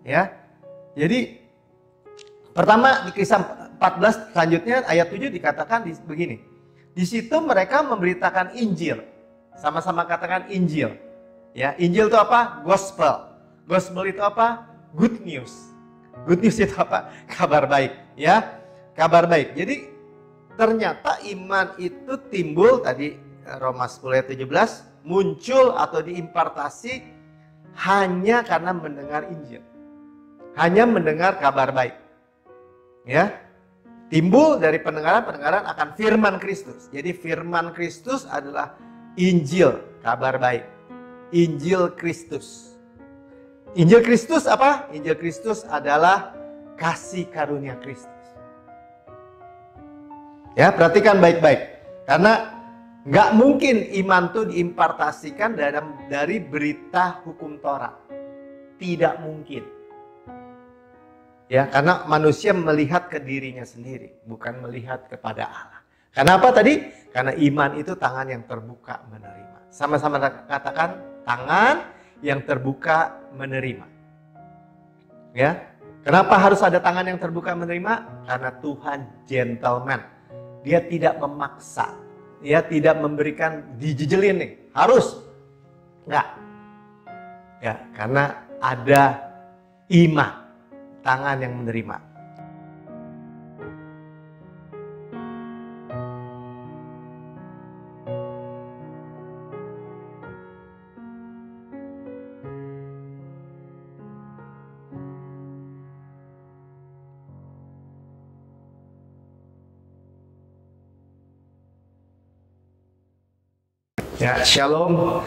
Ya. Jadi pertama di Kisah 14 selanjutnya ayat 7 dikatakan begini. Di situ mereka memberitakan Injil. Sama-sama katakan Injil. Ya, Injil itu apa? Gospel. Gospel itu apa? Good news. Good news itu apa? Kabar baik, ya. Kabar baik. Jadi ternyata iman itu timbul tadi Roma 10 ayat 17 muncul atau diimpartasi hanya karena mendengar Injil. Hanya mendengar kabar baik. Ya. Timbul dari pendengaran akan firman Kristus. Jadi firman Kristus adalah Injil, kabar baik. Injil Kristus. Injil Kristus apa? Injil Kristus adalah kasih karunia Kristus. Ya, perhatikan baik-baik. Karena nggak mungkin iman itu diimpartasikan dari berita hukum Taurat. Tidak mungkin. Ya, karena manusia melihat ke dirinya sendiri, bukan melihat kepada Allah. Kenapa tadi? Karena iman itu tangan yang terbuka menerima. Sama-sama katakan tangan yang terbuka menerima. Ya. Kenapa harus ada tangan yang terbuka menerima? Karena Tuhan gentleman. Dia tidak memaksa. Dia tidak memberikan dijejelin nih, harus. Enggak. Ya, karena ada iman, tangan yang menerima. Ya, shalom,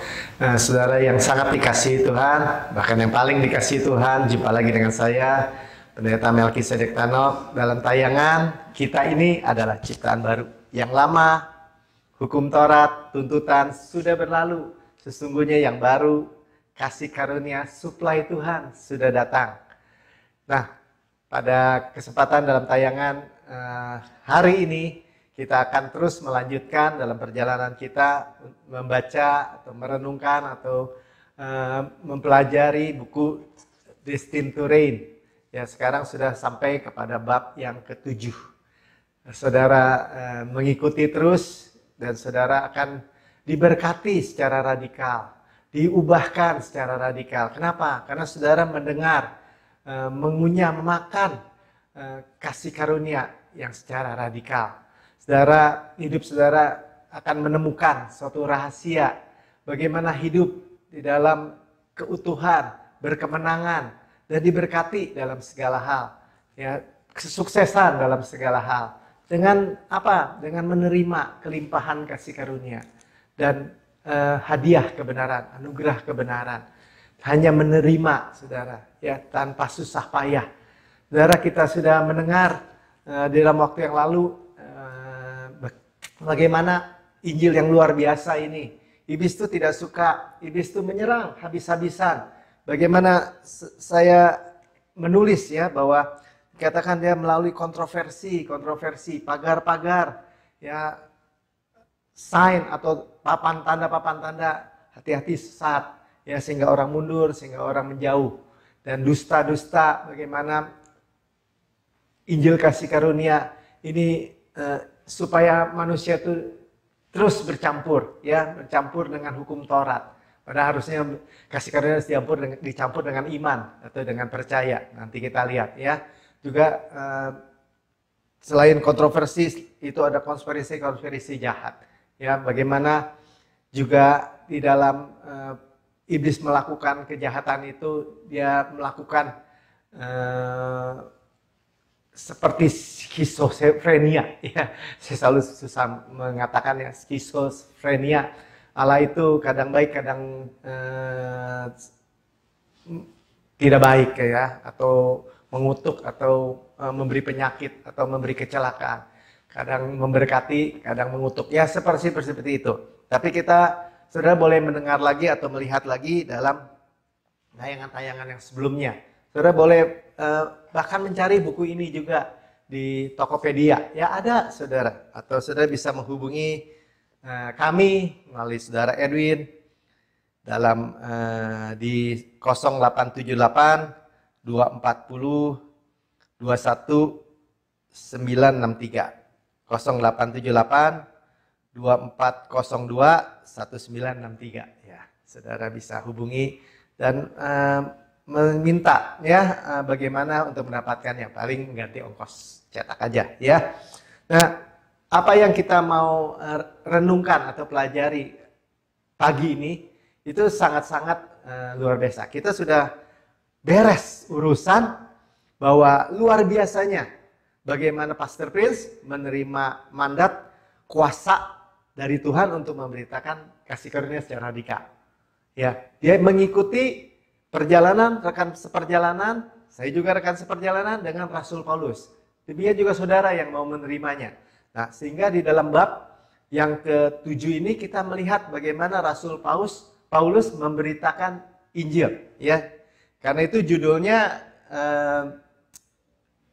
saudara yang sangat dikasihi Tuhan, bahkan yang paling dikasihi Tuhan. Jumpa lagi dengan saya, Pendeta Melkisedek Tanok. Dalam tayangan kita ini adalah ciptaan baru. Yang lama, hukum Taurat, tuntutan sudah berlalu. Sesungguhnya yang baru, kasih karunia, suplai Tuhan sudah datang. Nah, pada kesempatan dalam tayangan hari ini, kita akan terus melanjutkan dalam perjalanan kita membaca atau merenungkan atau mempelajari buku Destined to Reign. Ya, sekarang sudah sampai kepada bab yang ke-7. Saudara mengikuti terus dan saudara akan diberkati secara radikal, diubahkan secara radikal. Kenapa? Karena saudara mendengar, mengunyah, memakan kasih karunia yang secara radikal. Saudara, hidup saudara akan menemukan suatu rahasia bagaimana hidup di dalam keutuhan, berkemenangan, dan diberkati dalam segala hal. Ya, kesuksesan dalam segala hal. Dengan apa? Dengan menerima kelimpahan kasih karunia dan hadiah kebenaran, anugerah kebenaran. Hanya menerima, saudara, ya, tanpa susah payah. Saudara, kita sudah mendengar dalam waktu yang lalu bagaimana Injil yang luar biasa ini. Iblis itu tidak suka, iblis itu menyerang habis-habisan. Bagaimana saya menulis ya bahwa dikatakan dia melalui kontroversi, pagar-pagar, ya, sign atau papan tanda, hati-hati sesat, ya, sehingga orang mundur, sehingga orang menjauh. Dan dusta-dusta, bagaimana Injil kasih karunia ini supaya manusia itu terus bercampur, ya, bercampur dengan hukum Taurat. Padahal harusnya kasih karunia dicampur dengan iman atau dengan percaya. Nanti kita lihat, ya. Juga selain kontroversi itu ada konspirasi jahat, ya. Bagaimana juga di dalam iblis melakukan kejahatan itu, dia melakukan seperti skizofrenia, ya. Saya selalu susah mengatakan ya, skizofrenia. Allah itu kadang baik, kadang tidak baik, ya, atau mengutuk, atau memberi penyakit, atau memberi kecelakaan. Kadang memberkati, kadang mengutuk, ya, seperti itu. Tapi kita saudara boleh mendengar lagi atau melihat lagi dalam tayangan-tayangan yang sebelumnya. Saudara boleh bahkan mencari buku ini juga di Tokopedia. Ya, ada, saudara. Atau saudara bisa menghubungi kami melalui saudara Edwin dalam di 0878 240 21 963 0878 2402 1963 ya. Saudara bisa hubungi dan meminta ya bagaimana untuk mendapatkannya, paling ganti ongkos cetak aja ya. Nah, apa yang kita mau renungkan atau pelajari pagi ini itu sangat-sangat luar biasa. Kita sudah beres urusan bahwa luar biasanya bagaimana Pastor Prince menerima mandat kuasa dari Tuhan untuk memberitakan kasih karunia secara radikal. Ya, dia mengikuti perjalanan rekan seperjalanan, saya juga rekan seperjalanan dengan Rasul Paulus. Demikian juga saudara yang mau menerimanya. Nah, sehingga di dalam bab yang ke-7 ini kita melihat bagaimana Rasul Paulus memberitakan Injil, ya. Karena itu judulnya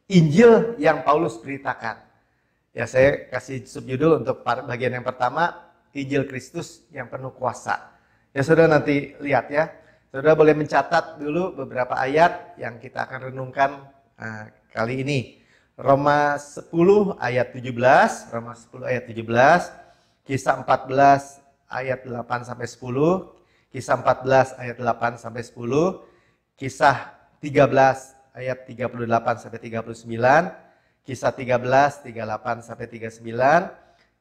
Injil yang Paulus beritakan. Ya, saya kasih subjudul untuk bagian yang pertama, Injil Kristus yang penuh kuasa. Ya, saudara nanti lihat ya. Saudara boleh mencatat dulu beberapa ayat yang kita akan renungkan kali ini. Roma 10 ayat 17, Roma 10 ayat 17, Kisah 14 ayat 8 sampai 10, Kisah 14 ayat 8 sampai 10, Kisah 13 ayat 38 sampai 39, Kisah 13 38 sampai 39,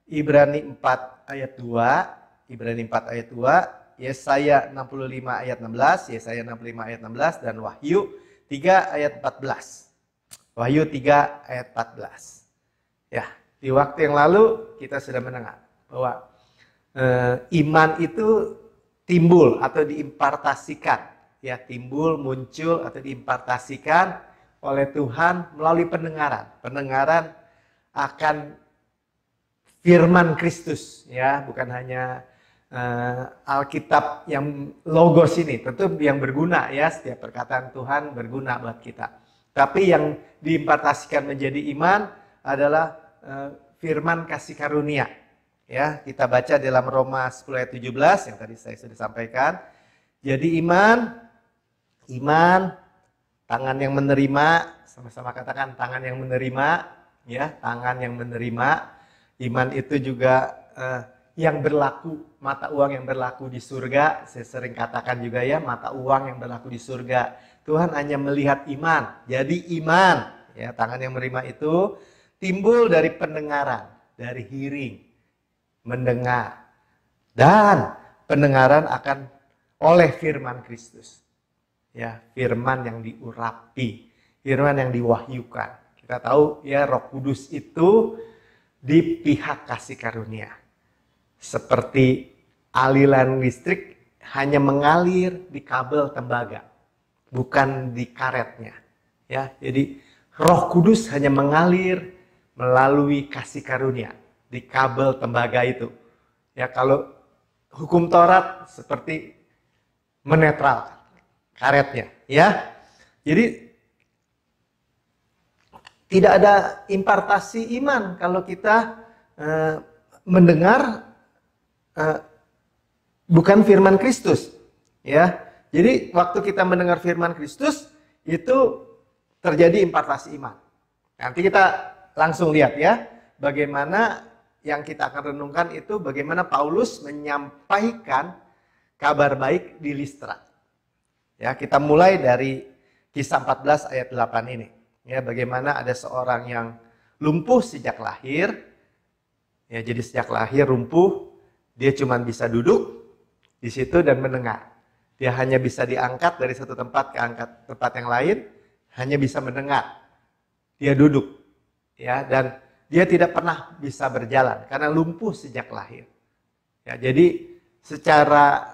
Ibrani 4 ayat 2, Ibrani 4 ayat 2, Yesaya 65 ayat 16, Yesaya 65 ayat 16 dan Wahyu 3 ayat 14. Wahyu 3 ayat 14. Ya, di waktu yang lalu kita sudah mendengar bahwa iman itu timbul atau diimpartasikan, ya, timbul, muncul atau diimpartasikan oleh Tuhan melalui pendengaran. Pendengaran akan firman Kristus, ya, bukan hanya Alkitab yang logos ini, tentu yang berguna, ya, setiap perkataan Tuhan berguna buat kita. Tapi yang diimpartasikan menjadi iman adalah firman kasih karunia. Ya, kita baca dalam Roma 10 ayat 17 yang tadi saya sudah sampaikan. Jadi iman, tangan yang menerima, sama-sama katakan tangan yang menerima, ya, tangan yang menerima. Iman itu juga yang berlaku, mata uang yang berlaku di surga. Saya sering katakan juga ya, mata uang yang berlaku di surga. Tuhan hanya melihat iman. Jadi iman, ya, tangan yang menerima itu timbul dari pendengaran, dari hearing, mendengar. Dan pendengaran akan oleh firman Kristus. Ya, firman yang diurapi, firman yang diwahyukan. Kita tahu ya, Roh Kudus itu di pihak kasih karunia. Seperti aliran listrik hanya mengalir di kabel tembaga, bukan di karetnya. Ya, jadi Roh Kudus hanya mengalir melalui kasih karunia di kabel tembaga itu. Ya, kalau hukum Taurat seperti menetralkan karetnya, ya. Jadi tidak ada impartasi iman kalau kita mendengar bukan firman Kristus, ya. Jadi waktu kita mendengar firman Kristus itu terjadi impartasi iman. Nanti kita langsung lihat ya, bagaimana yang kita akan renungkan itu bagaimana Paulus menyampaikan kabar baik di Listra. Ya, kita mulai dari Kisah 14 ayat 8 ini. Ya, bagaimana ada seorang yang lumpuh sejak lahir. Ya, jadi sejak lahir lumpuh, dia cuma bisa duduk di situ dan mendengar. Dia hanya bisa diangkat dari satu tempat ke tempat yang lain, hanya bisa mendengar. Dia duduk, ya, dan dia tidak pernah bisa berjalan karena lumpuh sejak lahir. Ya, jadi secara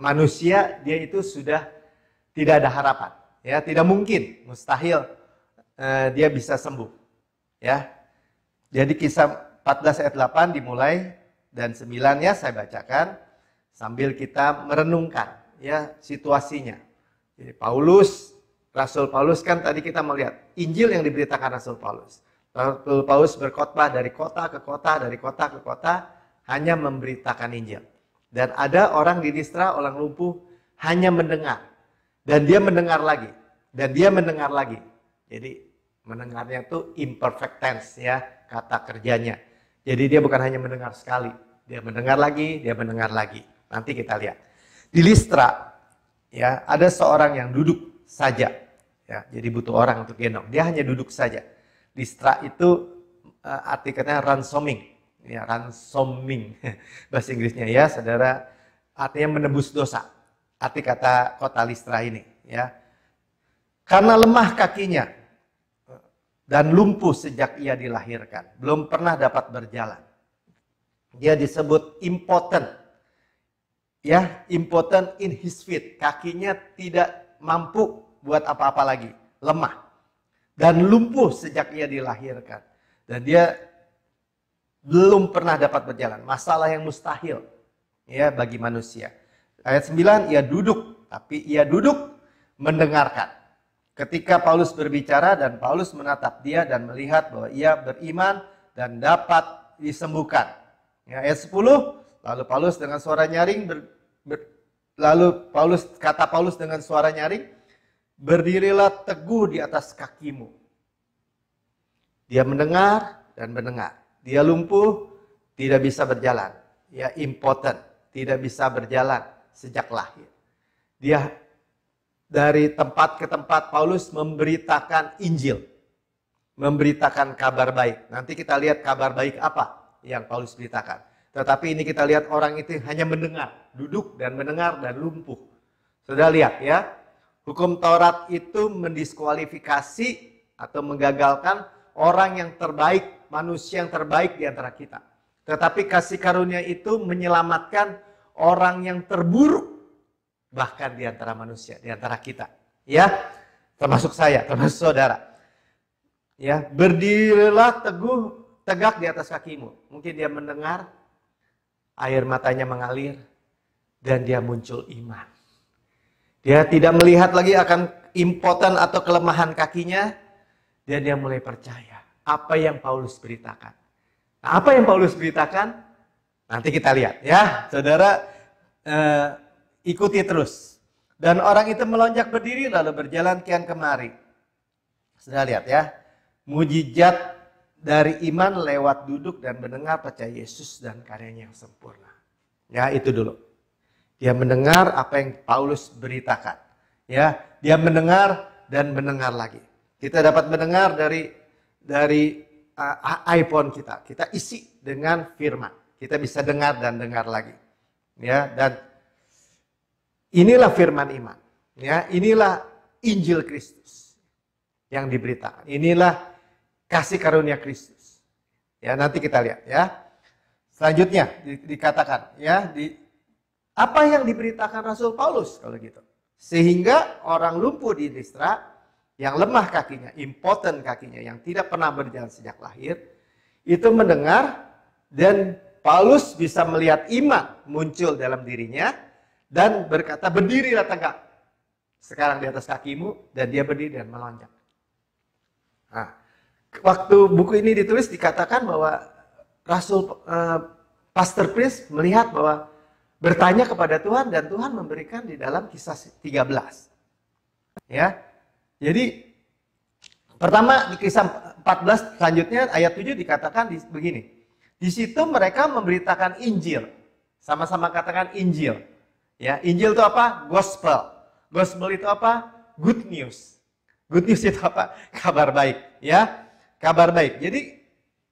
manusia dia itu sudah tidak ada harapan, ya, tidak mungkin, mustahil dia bisa sembuh, ya. Jadi Kisah 14 ayat 8 dimulai dan 9 ya saya bacakan sambil kita merenungkan ya situasinya. Jadi Rasul Paulus kan tadi kita melihat Injil yang diberitakan Rasul Paulus. Rasul Paulus berkhotbah dari kota ke kota, dari kota ke kota, hanya memberitakan Injil. Dan ada orang di Listra, orang lumpuh, hanya mendengar. Dan dia mendengar lagi. Dan dia mendengar lagi. Jadi mendengarnya itu imperfect tense ya, kata kerjanya. Jadi dia bukan hanya mendengar sekali. Dia mendengar lagi, dia mendengar lagi. Nanti kita lihat. Di Listra, ya, ada seorang yang duduk saja. Ya, jadi butuh orang untuk gendong. Dia hanya duduk saja. Listra itu artikelnya ransoming. Ya, ransoming. Bahasa Inggrisnya ya, saudara. Artinya menebus dosa. Arti kata kota Listra ini. Ya. Karena lemah kakinya dan lumpuh sejak ia dilahirkan. Belum pernah dapat berjalan. Dia disebut impotent. Ya, impotent in his feet. Kakinya tidak mampu buat apa-apa lagi. Lemah. Dan lumpuh sejak ia dilahirkan. Dan dia belum pernah dapat berjalan. Masalah yang mustahil ya bagi manusia. Ayat 9, ia duduk. Tapi ia duduk mendengarkan. Ketika Paulus berbicara dan Paulus menatap dia dan melihat bahwa ia beriman dan dapat disembuhkan. Ya, ayat 10, lalu Paulus dengan suara nyaring kata Paulus dengan suara nyaring, berdirilah teguh di atas kakimu. Dia mendengar dan mendengar. Dia lumpuh, tidak bisa berjalan. Ya, impotent, tidak bisa berjalan sejak lahir. Dia dari tempat ke tempat Paulus memberitakan Injil. Memberitakan kabar baik. Nanti kita lihat kabar baik apa yang Paulus beritakan. Tetapi ini kita lihat orang itu hanya mendengar. Duduk dan mendengar dan lumpuh. Sudah lihat ya. Hukum Taurat itu mendiskualifikasi atau menggagalkan orang yang terbaik, manusia yang terbaik di antara kita. Tetapi kasih karunia itu menyelamatkan orang yang terburuk. Bahkan di antara manusia, di antara kita. Ya, termasuk saya, termasuk saudara. Ya, berdirilah teguh, tegak di atas kakimu. Mungkin dia mendengar, air matanya mengalir, dan dia muncul iman. Dia tidak melihat lagi akan impoten atau kelemahan kakinya, dan dia mulai percaya apa yang Paulus beritakan. Nah, apa yang Paulus beritakan? Nanti kita lihat ya, saudara. Ikuti terus. Dan orang itu melonjak berdiri lalu berjalan kian kemari. Sudah lihat ya. Mujizat dari iman lewat duduk dan mendengar percaya Yesus dan karyanya yang sempurna. Ya, itu dulu. Dia mendengar apa yang Paulus beritakan. Ya, dia mendengar dan mendengar lagi. Kita dapat mendengar dari iPhone kita. Kita isi dengan firman. Kita bisa dengar dan dengar lagi. Ya, dan inilah firman iman. Ya, inilah Injil Kristus yang diberitakan. Inilah kasih karunia Kristus. Ya, nanti kita lihat ya. Selanjutnya dikatakan ya, apa yang diberitakan Rasul Paulus kalau gitu. Sehingga orang lumpuh di Listra yang lemah kakinya, impoten kakinya, yang tidak pernah berjalan sejak lahir, itu mendengar dan Paulus bisa melihat iman muncul dalam dirinya. Dan berkata, berdirilah tegak sekarang di atas kakimu. Dan dia berdiri dan melonjak. Nah, waktu buku ini ditulis dikatakan bahwa Rasul Pastor Chris melihat bahwa bertanya kepada Tuhan dan Tuhan memberikan di dalam Kisah 13. Ya. Jadi pertama di Kisah 14 selanjutnya ayat 7 dikatakan begini. Di situ mereka memberitakan Injil. Sama-sama katakan Injil. Ya, Injil itu apa? Gospel. Gospel itu apa? Good news. Good news itu apa? Kabar baik. Ya, kabar baik. Jadi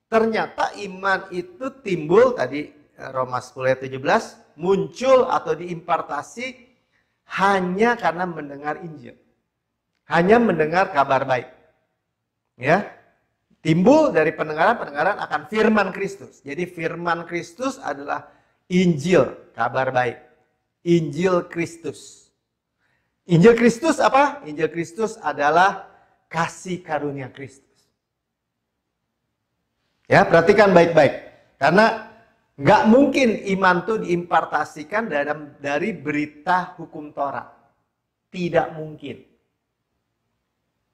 ternyata iman itu timbul tadi Roma 10 ayat 17 muncul atau diimpartasi hanya karena mendengar Injil. Hanya mendengar kabar baik. Ya. Timbul dari pendengaran akan firman Kristus. Jadi firman Kristus adalah Injil, kabar baik. Injil Kristus. Injil Kristus apa? Injil Kristus adalah kasih karunia Kristus. Ya, perhatikan baik-baik. Karena nggak mungkin iman itu diimpartasikan dari berita hukum Taurat. Tidak mungkin.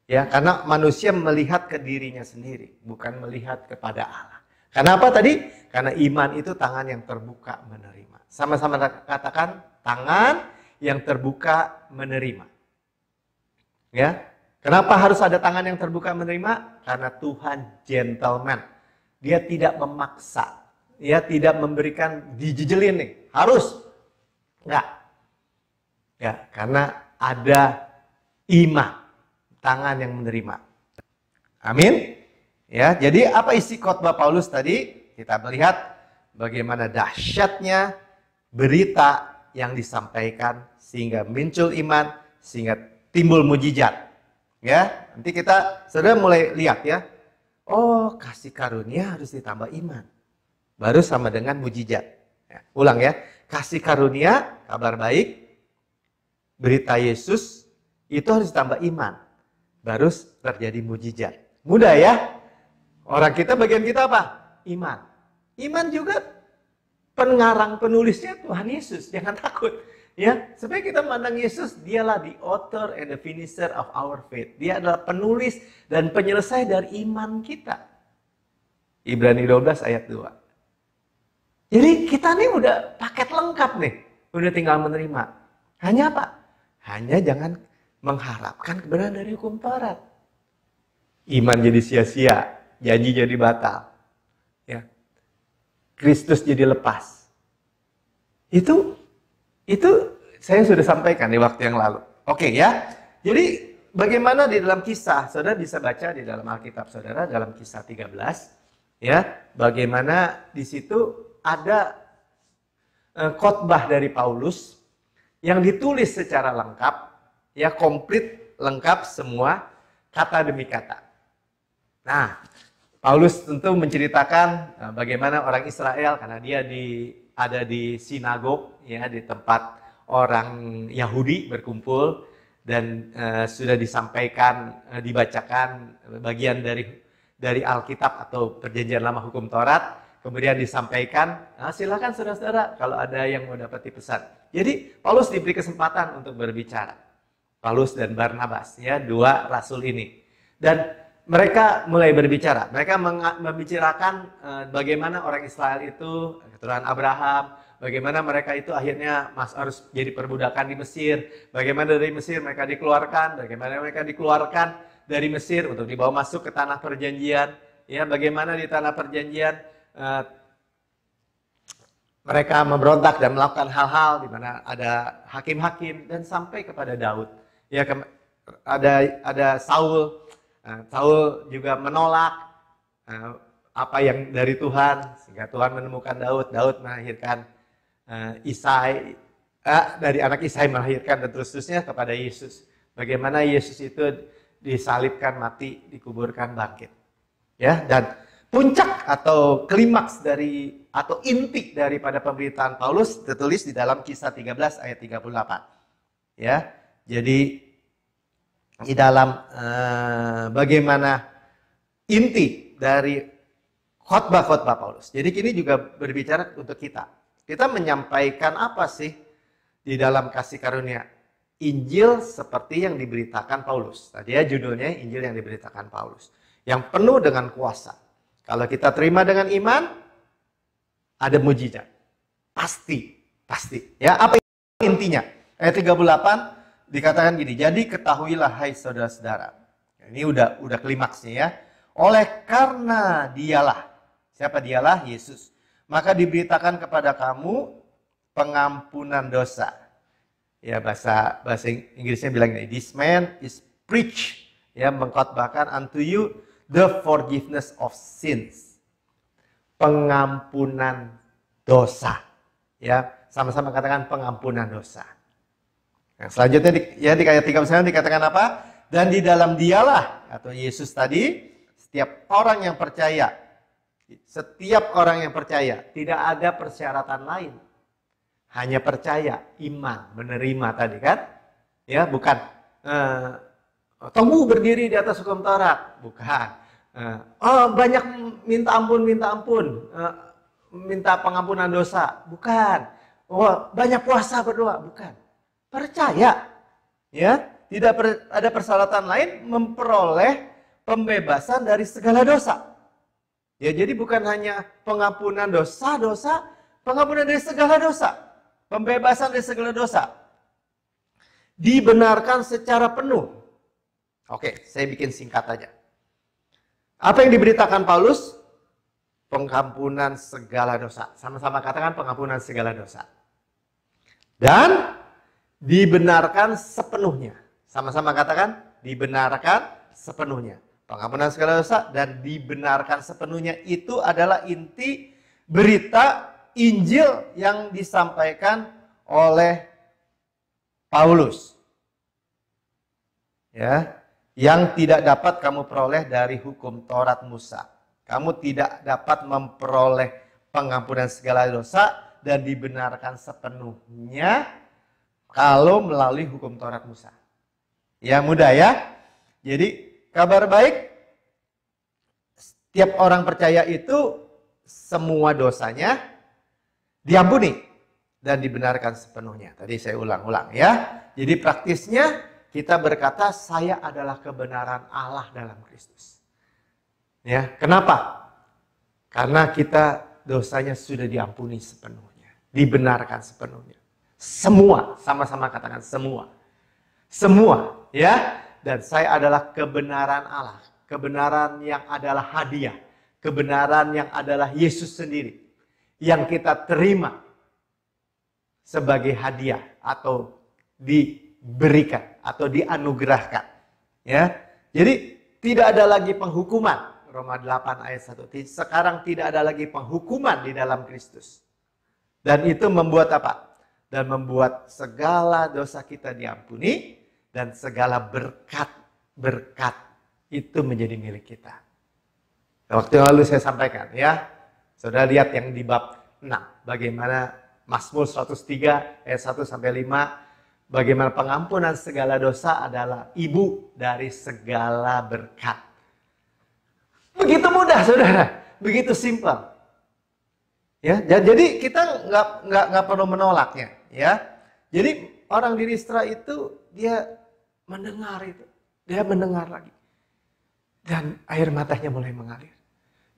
Ya, karena manusia melihat ke dirinya sendiri, bukan melihat kepada Allah. Kenapa tadi? Karena iman itu tangan yang terbuka menerima. Sama-sama katakan tangan yang terbuka menerima. Ya, kenapa harus ada tangan yang terbuka menerima? Karena Tuhan gentleman. Dia tidak memaksa. Dia tidak memberikan dijejelin nih. Harus. Enggak. Ya, karena ada iman. Tangan yang menerima. Amin. Ya, jadi apa isi khotbah Paulus tadi? Kita melihat bagaimana dahsyatnya berita yang disampaikan sehingga muncul iman, sehingga timbul mujizat. Ya, nanti kita sudah mulai lihat ya. Oh, kasih karunia harus ditambah iman. Baru sama dengan mujizat. Ya, ulang ya. Kasih karunia, kabar baik, berita Yesus itu harus ditambah iman. Baru terjadi mujizat. Mudah ya? Orang kita, bagian kita apa? Iman. Iman juga pengarang penulisnya Tuhan Yesus. Jangan takut. Ya, supaya kita memandang Yesus, dialah the author and the finisher of our faith. Dia adalah penulis dan penyelesai dari iman kita. Ibrani 12 ayat 2. Jadi kita nih udah paket lengkap nih. Udah tinggal menerima. Hanya apa? Hanya jangan mengharapkan kebenaran dari hukum Taurat. Iman jadi sia-sia, janji jadi batal. Ya. Kristus jadi lepas. Itu saya sudah sampaikan di waktu yang lalu. Oke ya. Jadi bagaimana di dalam kisah, saudara bisa baca di dalam Alkitab saudara, dalam kisah 13. Ya, bagaimana di situ ada khotbah dari Paulus yang ditulis secara lengkap, ya komplit, lengkap semua, kata demi kata. Nah, Paulus tentu menceritakan bagaimana orang Israel, karena dia ada di sinagog, ya di tempat orang Yahudi berkumpul, dan sudah disampaikan, dibacakan bagian dari Alkitab atau Perjanjian Lama Hukum Taurat, kemudian disampaikan. Nah, silakan saudara-saudara kalau ada yang mau dapat pesan. Jadi Paulus diberi kesempatan untuk berbicara. Paulus dan Barnabas, ya dua rasul ini, dan mereka mulai berbicara. Mereka membicarakan bagaimana orang Israel itu keturunan Abraham, bagaimana mereka itu akhirnya harus jadi perbudakan di Mesir, bagaimana dari Mesir mereka dikeluarkan, bagaimana mereka dikeluarkan dari Mesir untuk dibawa masuk ke tanah perjanjian, ya bagaimana di tanah perjanjian mereka memberontak dan melakukan hal-hal di mana ada hakim-hakim dan sampai kepada Daud. Ya ada Saul. Saul juga menolak apa yang dari Tuhan, sehingga Tuhan menemukan Daud. Daud melahirkan Isai, dari anak Isai melahirkan dan terus-terusnya kepada Yesus. Bagaimana Yesus itu disalibkan, mati, dikuburkan, bangkit. Ya, dan puncak atau klimaks dari atau inti daripada pemberitaan Paulus tertulis di dalam Kisah 13 ayat 38. Ya, jadi di dalam bagaimana inti dari khotbah-khotbah Paulus. Jadi ini juga berbicara untuk kita. Kita menyampaikan apa sih di dalam kasih karunia? Injil seperti yang diberitakan Paulus. Tadi ya judulnya Injil yang diberitakan Paulus. Yang penuh dengan kuasa. Kalau kita terima dengan iman, ada mujizat. Pasti. Ya, apa intinya? Ayat 38 dikatakan gini, jadi ketahuilah hai saudara-saudara. Ini udah klimaksnya ya. Oleh karena dialah, siapa dialah? Yesus. Maka diberitakan kepada kamu pengampunan dosa. Ya bahasa Inggrisnya bilang ini, this man is preached, ya mengkhotbahkan unto you the forgiveness of sins. Pengampunan dosa. Ya, sama-sama katakan pengampunan dosa. Yang selanjutnya di ayat 39 dikatakan apa? Dan di dalam dialah, atau Yesus tadi, setiap orang yang percaya, tidak ada persyaratan lain. Hanya percaya, iman, menerima tadi kan? Ya, bukan kamu berdiri di atas hukum Taurat, bukan. Banyak minta ampun, minta pengampunan dosa, bukan. Banyak puasa berdoa, bukan. Percaya, ya, tidak ada persyaratan lain memperoleh pembebasan dari segala dosa. Ya, jadi bukan hanya pengampunan dosa, pengampunan dari segala dosa, pembebasan dari segala dosa. Dibenarkan secara penuh. Oke, saya bikin singkat aja. Apa yang diberitakan Paulus? Pengampunan segala dosa. Sama-sama katakan pengampunan segala dosa. Dan dibenarkan sepenuhnya. Sama-sama katakan dibenarkan sepenuhnya. Pengampunan segala dosa dan dibenarkan sepenuhnya itu adalah inti berita Injil yang disampaikan oleh Paulus. Ya, yang tidak dapat kamu peroleh dari hukum Taurat Musa. Kamu tidak dapat memperoleh pengampunan segala dosa dan dibenarkan sepenuhnya kalau melalui hukum Taurat Musa. Ya, mudah ya. Jadi kabar baik, setiap orang percaya itu semua dosanya diampuni dan dibenarkan sepenuhnya. Tadi saya ulang-ulang ya. Jadi praktisnya kita berkata saya adalah kebenaran Allah dalam Kristus. Ya, kenapa? Karena kita dosanya sudah diampuni sepenuhnya, dibenarkan sepenuhnya. Semua, sama-sama katakan semua. Semua, ya. Dan saya adalah kebenaran Allah, kebenaran yang adalah hadiah, kebenaran yang adalah Yesus sendiri yang kita terima sebagai hadiah atau diberikan atau dianugerahkan. Ya. Jadi tidak ada lagi penghukuman. Roma 8 ayat 1. Sekarang tidak ada lagi penghukuman di dalam Kristus. Dan itu membuat apa? Dan membuat segala dosa kita diampuni dan segala berkat itu menjadi milik kita. Waktu yang lalu saya sampaikan ya. Saudara lihat yang di bab 6. Bagaimana Mazmur 103 ayat 1 sampai 5. Bagaimana pengampunan segala dosa adalah ibu dari segala berkat. Begitu mudah, saudara. Begitu simpel. Ya, jadi kita nggak perlu menolaknya. Ya, jadi orang di Listra itu dia mendengar itu, dia mendengar lagi, dan air matanya mulai mengalir.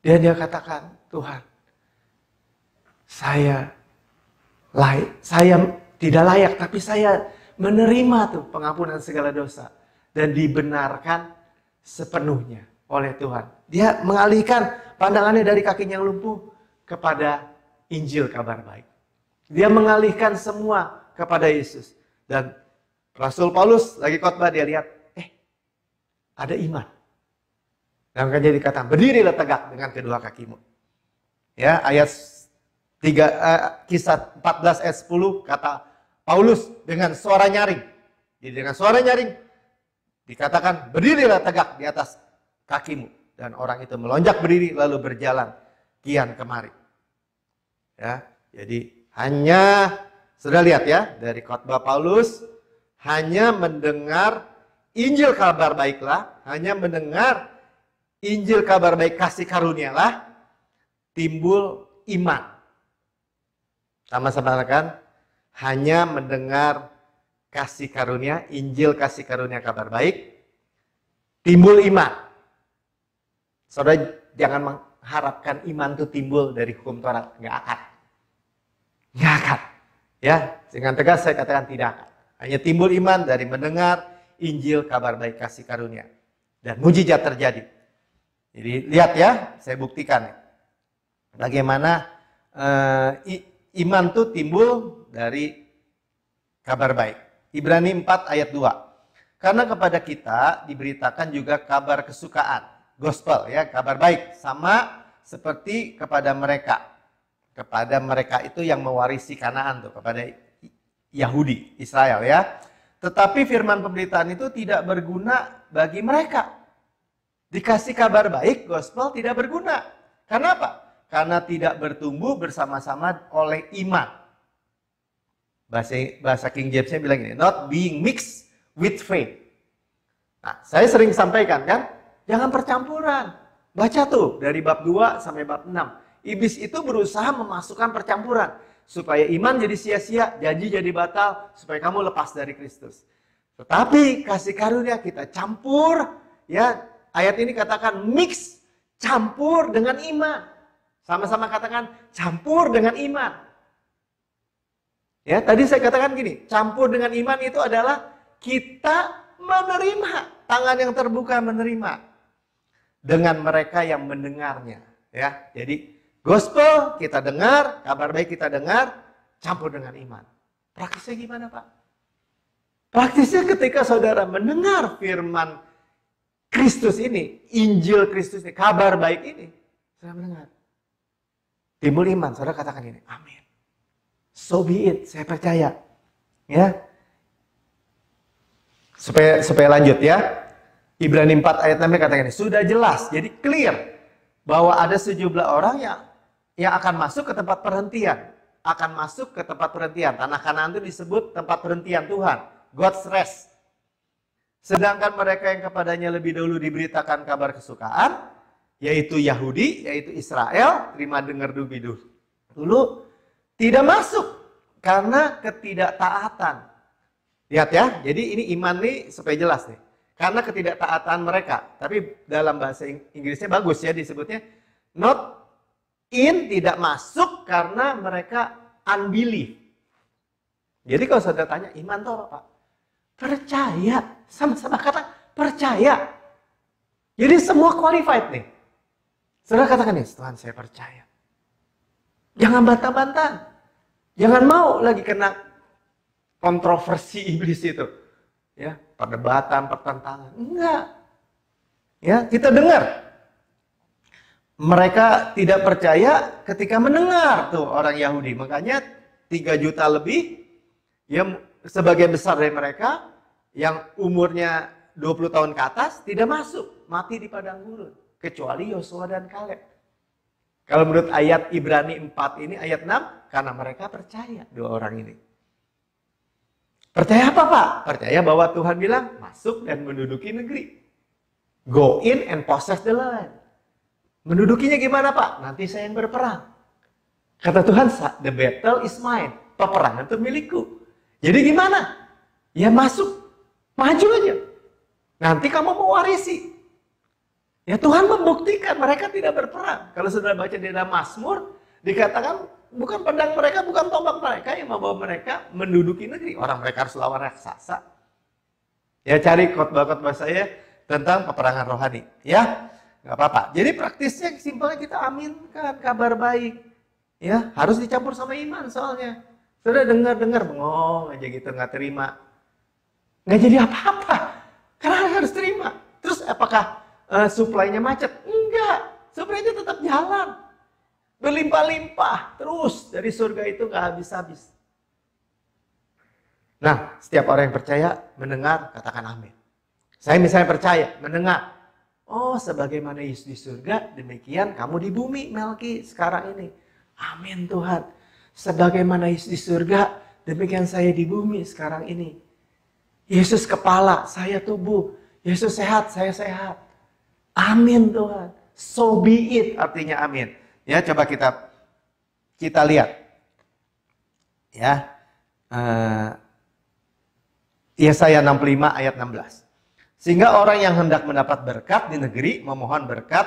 Dan dia katakan, Tuhan, saya tidak layak, tapi saya menerima tuh pengampunan segala dosa dan dibenarkan sepenuhnya oleh Tuhan. Dia mengalihkan pandangannya dari kakinya yang lumpuh kepada Injil kabar baik. Dia mengalihkan semua kepada Yesus. Dan Rasul Paulus lagi khotbah, dia lihat, ada iman. Dan kan jadi kata, berdirilah tegak dengan kedua kakimu. Ya, ayat 3 Kisah 14 ayat 10 kata Paulus dengan suara nyaring. Jadi dengan suara nyaring dikatakan, berdirilah tegak di atas kakimu. Dan orang itu melonjak berdiri lalu berjalan kian kemari. Ya, jadi hanya, sudah lihat ya, dari khotbah Paulus, hanya mendengar Injil kabar baiklah, hanya mendengar Injil kabar baik kasih karunialah, timbul iman. Sama-sama kan? Hanya mendengar kasih karunia, Injil kasih karunia kabar baik, timbul iman. Saudara jangan mengharapkan iman itu timbul dari hukum Taurat. Nggak akan. Nggak akan. Ya, dengan tegas saya katakan tidak akan. Hanya timbul iman dari mendengar Injil kabar baik kasih karunia. Dan mujizat terjadi. Jadi lihat ya, saya buktikan. Bagaimana iman itu timbul dari kabar baik. Ibrani 4 ayat 2. Karena kepada kita diberitakan juga kabar kesukaan. Gospel ya, kabar baik, sama seperti kepada mereka itu yang mewarisi Kanaan tuh, kepada Yahudi, Israel ya. Tetapi firman pemberitaan itu tidak berguna bagi mereka. Dikasih kabar baik, gospel tidak berguna. Karena apa? Karena tidak bertumbuh bersama-sama oleh iman. Bahasa King James-nya bilang ini, not being mixed with faith. Nah, saya sering sampaikan kan, jangan percampuran. Baca tuh dari bab 2 sampai bab 6. Iblis itu berusaha memasukkan percampuran. Supaya iman jadi sia-sia, janji jadi batal. Supaya kamu lepas dari Kristus. Tetapi kasih karunia kita campur. Ya, ayat ini katakan mix, campur dengan iman. Sama-sama katakan campur dengan iman. Ya, tadi saya katakan gini, campur dengan iman itu adalah kita menerima. Tangan yang terbuka menerima. Dengan mereka yang mendengarnya. Ya, jadi gospel kita dengar, kabar baik kita dengar, campur dengan iman. Praktisnya gimana, Pak? Praktisnya ketika saudara mendengar firman Kristus ini, Injil Kristus ini, kabar baik ini, saudara mendengar. Timbul iman, saudara katakan ini, amin. So be it, saya percaya. Ya. Supaya lanjut ya. Ibrani 4 ayat 6 katakan ini, sudah jelas, jadi clear bahwa ada sejumlah orang yang akan masuk ke tempat perhentian. Akan masuk ke tempat perhentian. Tanah Kanaan itu disebut tempat perhentian Tuhan. God's rest. Sedangkan mereka yang kepadanya lebih dahulu diberitakan kabar kesukaan, yaitu Yahudi, yaitu Israel, terima dengar dulu, tidak masuk karena ketidaktaatan. Lihat ya, jadi ini iman nih supaya jelas nih. Karena ketidaktaatan mereka. Tapi dalam bahasa Inggrisnya bagus ya disebutnya. Not in, tidak masuk karena mereka unbelief. Jadi kalau saudara tanya, iman itu apa, Pak? Percaya. Sama-sama kata percaya. Jadi semua qualified nih. Saudara katakan nih, Tuhan saya percaya. Jangan bantah-bantah. Jangan mau lagi kena kontroversi iblis itu. Ya, perdebatan, pertentangan. Enggak. Ya, kita dengar. Mereka tidak percaya ketika mendengar tuh orang Yahudi. Makanya 3 juta lebih yang sebagian besar dari mereka yang umurnya 20 tahun ke atas tidak masuk, mati di padang gurun, kecuali Yosua dan Kaleb. Kalau menurut ayat Ibrani 4 ini ayat 6, karena mereka percaya 2 orang ini. Percaya apa, Pak? Percaya bahwa Tuhan bilang, masuk dan menduduki negeri. Go in and possess the land. Mendudukinya gimana, Pak? Nanti saya yang berperang. Kata Tuhan, the battle is mine. Peperangan itu milikku. Jadi gimana? Ya masuk. Maju aja. Nanti kamu mewarisi. Ya Tuhan membuktikan mereka tidak berperang. Kalau saudara baca di dalam Mazmur, dikatakan, bukan pedang mereka, bukan tombak mereka yang membawa mereka menduduki negeri. Orang mereka harus lawan raksasa. Ya cari khotbah-khotbah saya tentang peperangan rohani. Ya, nggak apa-apa. Jadi praktisnya simpelnya kita aminkan kabar baik. Ya, harus dicampur sama iman soalnya. Sudah dengar-dengar bengong aja gitu, nggak terima. Nggak jadi apa-apa. Karena harus terima. Terus apakah supply-nya macet? Enggak. Supply-nya tetap jalan. Berlimpah-limpah terus dari surga itu gak habis-habis. Nah, setiap orang yang percaya mendengar, katakan amin. Saya misalnya percaya, mendengar. Oh, sebagaimana Yesus di surga, demikian kamu di bumi, Melki, sekarang ini. Amin Tuhan. Sebagaimana Yesus di surga, demikian saya di bumi sekarang ini. Yesus kepala, saya tubuh. Yesus sehat, saya sehat. Amin Tuhan. So be it, artinya amin. Ya, coba kita lihat. Ya. Yesaya 65 ayat 16. Sehingga orang yang hendak mendapat berkat di negeri memohon berkat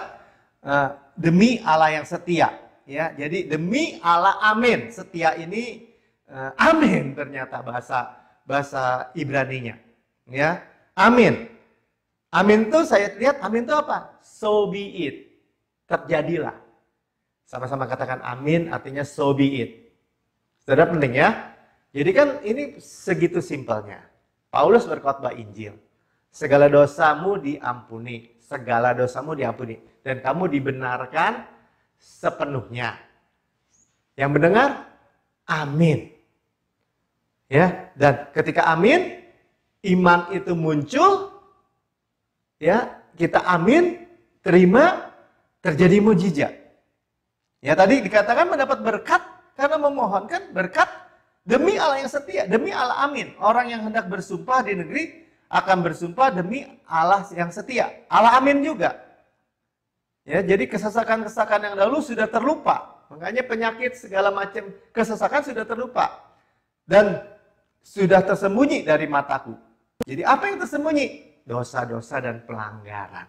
demi Allah yang setia. Ya, jadi demi Allah amin. Setia ini amin ternyata bahasa Ibraninya. Ya, amin. Amin itu saya lihat amin itu apa? So be it. Terjadilah. Sama-sama katakan amin artinya so be it. Saudara penting ya. Jadi kan ini segitu simpelnya. Paulus berkhotbah Injil. Segala dosamu diampuni. Segala dosamu diampuni. Dan kamu dibenarkan sepenuhnya. Yang mendengar, amin. Ya, dan ketika amin, iman itu muncul. Ya, kita amin, terima, terjadi mujizat. Ya tadi dikatakan mendapat berkat karena memohonkan berkat demi Allah yang setia, demi Allah amin. Orang yang hendak bersumpah di negeri akan bersumpah demi Allah yang setia. Allah amin juga. Ya, jadi kesesakan-kesesakan yang dahulu sudah terlupa. Makanya penyakit segala macam kesesakan sudah terlupa. Dan sudah tersembunyi dari mataku. Jadi apa yang tersembunyi? Dosa-dosa dan pelanggaran.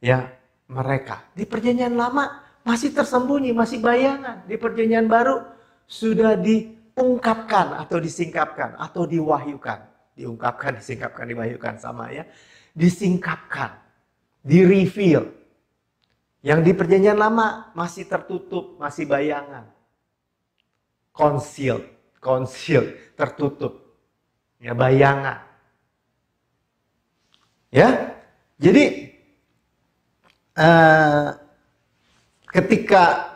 Ya, mereka di perjanjian lama masih tersembunyi, masih bayangan. Di perjanjian baru sudah diungkapkan atau disingkapkan atau diwahyukan. Diungkapkan, disingkapkan, dibahyukan, sama ya. Disingkapkan, di-reveal. Yang di perjanjian lama masih tertutup, masih bayangan. Concealed, tertutup. Ya, bayangan. Ya, jadi ketika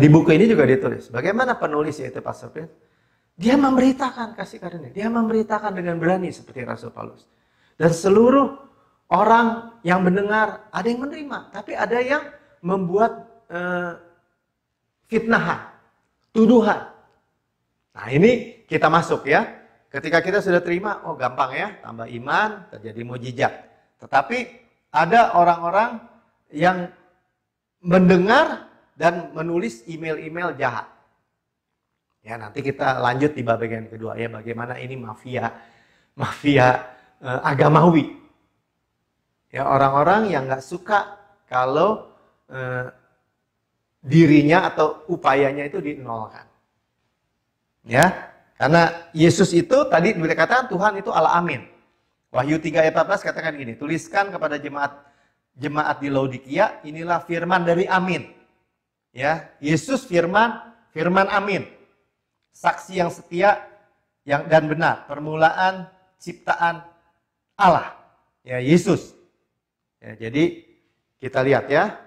di buku ini juga ditulis, bagaimana penulis yaitu Pastor Prince, dia memberitakan kasih karunia, dia memberitakan dengan berani seperti Rasul Paulus. Dan seluruh orang yang mendengar, ada yang menerima, tapi ada yang membuat fitnahan, tuduhan. Nah ini kita masuk ya. Ketika kita sudah terima, oh gampang ya, tambah iman, terjadi mujizat. Tetapi ada orang-orang yang mendengar dan menulis email-email jahat. Ya nanti kita lanjut di bagian kedua ya, bagaimana ini mafia agamawi. Ya, orang-orang yang nggak suka kalau dirinya atau upayanya itu dinolkan. Ya, karena Yesus itu tadi dikatakan Tuhan itu Allah amin. Wahyu 3 ayat 14 katakan gini, tuliskan kepada jemaat di Laodikia, inilah firman dari amin. Ya, Yesus firman amin. Saksi yang setia dan benar, permulaan ciptaan Allah. Ya, Yesus. Ya, jadi kita lihat ya,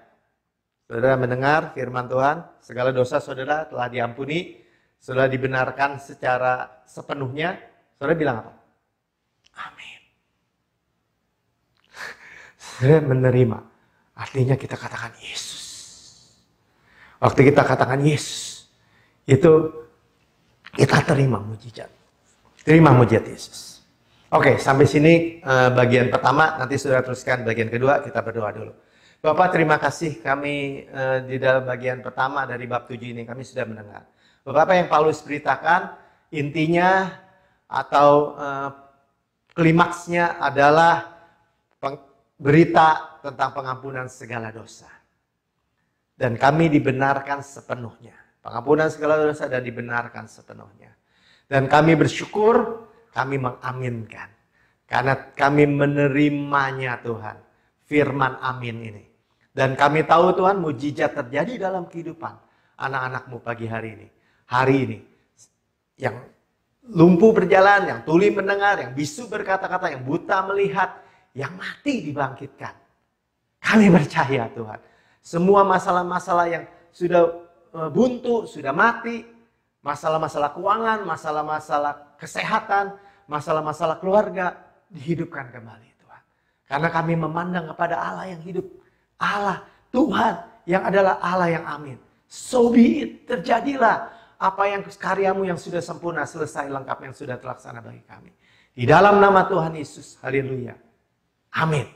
saudara mendengar firman Tuhan, segala dosa saudara telah diampuni, saudara dibenarkan secara sepenuhnya, saudara bilang apa? Amin. Saudara menerima, artinya kita katakan Yesus. Waktu kita katakan Yesus, itu kita terima mujizat. Terima mujizat Yesus. Oke, sampai sini bagian pertama, nanti saudara teruskan bagian kedua, kita berdoa dulu. Bapak terima kasih kami di dalam bagian pertama dari bab 7 ini, kami sudah mendengar. Bapak, apa yang Paulus beritakan, intinya atau klimaksnya adalah berita tentang pengampunan segala dosa. Dan kami dibenarkan sepenuhnya. Pengampunan segala dosa dan dibenarkan sepenuhnya. Dan kami bersyukur, kami mengaminkan. Karena kami menerimanya Tuhan. Firman amin ini. Dan kami tahu Tuhan mujizat terjadi dalam kehidupan anak-anakmu pagi hari ini. Hari ini. Yang lumpuh berjalan, yang tuli mendengar, yang bisu berkata-kata, yang buta melihat, yang mati dibangkitkan. Kami percaya Tuhan. Semua masalah-masalah yang sudah buntu, sudah mati, masalah-masalah keuangan, masalah-masalah kesehatan, masalah-masalah keluarga, dihidupkan kembali Tuhan. Karena kami memandang kepada Allah yang hidup. Allah, Tuhan yang adalah Allah yang amin. So be it, terjadilah apa yang karyamu yang sudah sempurna, selesai, lengkap, yang sudah terlaksana bagi kami. Di dalam nama Tuhan Yesus, haleluya. Amin.